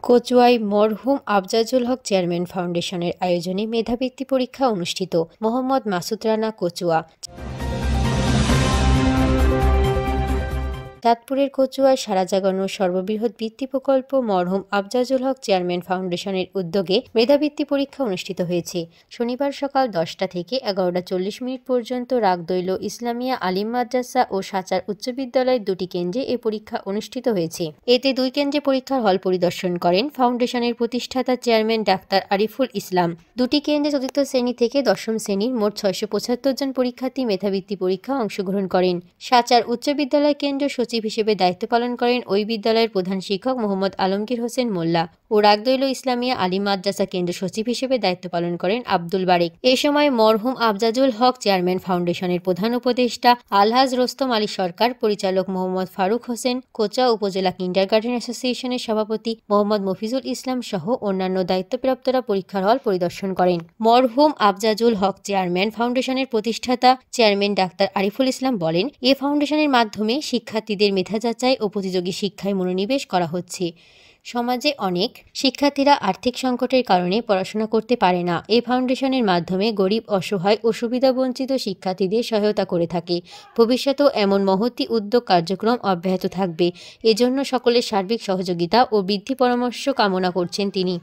কচুয়ায় মরহুম আফজাজুল হক চেয়ারম্যান ফাউন্ডেশনের আয়োজনে মেধাবৃত্তি পরীক্ষা অনুষ্ঠিত। মোহাম্মদ মাসুদ রানা, কচুয়া। চাঁদপুরের কচুয়ায় সারা জাগানোর সর্ববৃহৎ বৃত্তি প্রকল্প মরহুম আফজাজুল হক চেয়ারম্যান ফাউন্ডেশনের উদ্যোগে মেধাবৃত্তি পরীক্ষা অনুষ্ঠিত হয়েছে। শনিবার সকাল 10টা থেকে 11টা 40 পর্যন্ত রাগদৈল ইসলামিয়া আলিম মাদ্রাসা ও সাচার উচ্চ বিদ্যালয়ের 2টি কেন্দ্রে এ পরীক্ষা অনুষ্ঠিত হয়েছে। এতে 2 কেন্দ্রে পরীক্ষার হল পরিদর্শন করেন ফাউন্ডেশনের প্রতিষ্ঠাতা চেয়ারম্যান ডাক্তার আরিফুল ইসলাম। 2টি কেন্দ্রে চতুর্থ শ্রেণী থেকে দশম শ্রেণীর মোট 675 জন পরীক্ষার্থী মেধাবৃত্তি পরীক্ষায় অংশগ্রহণ করেন। সাচার উচ্চ বিদ্যালয় কেন্দ্র সচিব হিসেবে দায়িত্ব পালন করেন ওই বিদ্যালয়ের প্রধান শিক্ষক মোহাম্মদ আলমগীর হোসেন মোল্লা ও রাগদৈল ইসলামিয়া আলিম মাদ্রাসা কেন্দ্র সচিব হিসেবে দায়িত্ব পালন করেন আব্দুল বারেক। এ সময় মরহুম আফজাজুল হক চেয়ারম্যান ফাউন্ডেশনের প্রধান উপদেষ্টা আলহাজ রোস্তম আলী সরকার, পরিচালক মোহাম্মদ ফারুক হোসেন, কোচা উপজেলা কিন্ডারগার্টেন অ্যাসোসিয়েশনের সভাপতি মোহাম্মদ মফিজুল ইসলাম সহ অন্যান্য দায়িত্বপ্রাপ্তরা পরীক্ষার হল পরিদর্শন করেন। মরহুম আফজাজুল হক চেয়ারম্যান ফাউন্ডেশনের প্রতিষ্ঠাতা চেয়ারম্যান ডাক্তার আরিফুল ইসলাম বলেন, এ ফাউন্ডেশনের মাধ্যমে শিক্ষার্থীদের মেধা যাচাই ও প্রতিযোগী শিক্ষায় মনোনিবেশ করা হচ্ছে। সমাজে অনেক শিক্ষার্থীরা আর্থিক সংকটের কারণে পড়াশোনা করতে পারে না। এই ফাউন্ডেশনের মাধ্যমে গরিব, অসহায় ও সুবিধাবঞ্চিত শিক্ষার্থীদের সহায়তা করে থাকে। ভবিষ্যতেও এমন মহতী উদ্যোগ কার্যক্রম অব্যাহত থাকবে। এজন্য সকলের সার্বিক সহযোগিতা ও বৃদ্ধি পরামর্শ কামনা করছেন তিনি।